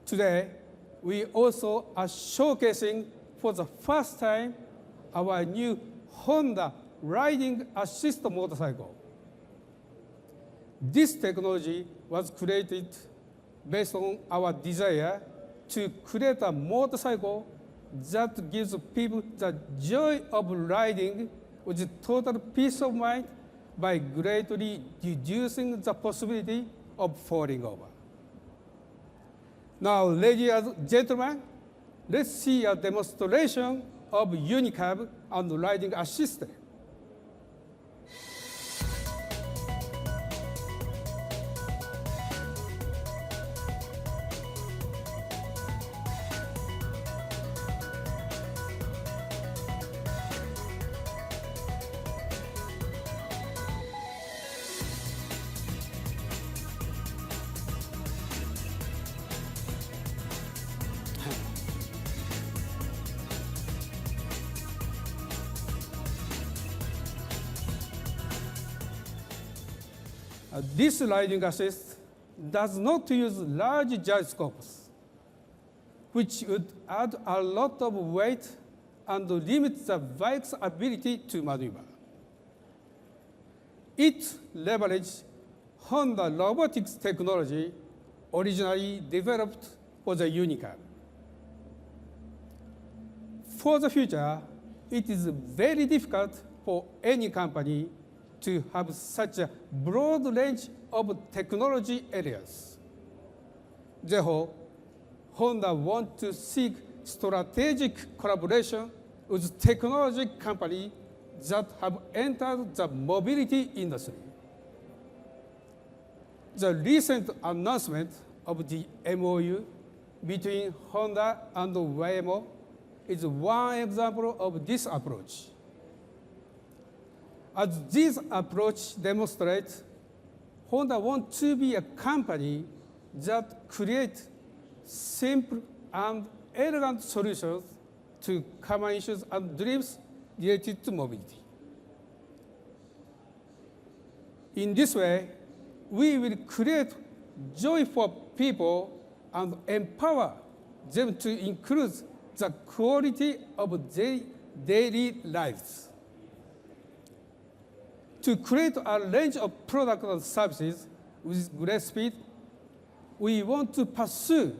Today, we also are showcasing for the first time our new Honda riding assist motorcycle. This technology was created based on our desire to create a motorcycle that gives people the joy of riding with total peace of mind by greatly reducing the possibility of falling over. Now, ladies and gentlemen, let's see a demonstration of UNI-CUB and riding assist. This riding assist does not use large gyroscopes, which would add a lot of weight and limit the bike's ability to maneuver. It leverages Honda robotics technology originally developed for the UNI-CUB. For the future, it is very difficult for any company to have such a broad range of technology areas. Therefore, Honda wants to seek strategic collaboration with technology companies that have entered the mobility industry. The recent announcement of the MOU between Honda and Waymo is one example of this approach. As this approach demonstrates, Honda wants to be a company that creates simple and elegant solutions to common issues and dreams related to mobility. In this way, we will create joy for people and empower them to increase the quality of their daily lives. To create a range of products and services with great speed, we want to pursue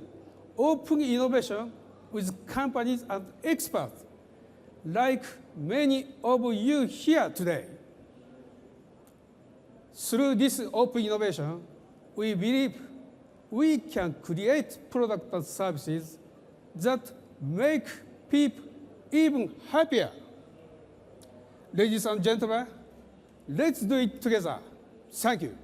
open innovation with companies and experts, like many of you here today. Through this open innovation, we believe we can create products and services that make people even happier. Ladies and gentlemen, let's do it together. Thank you.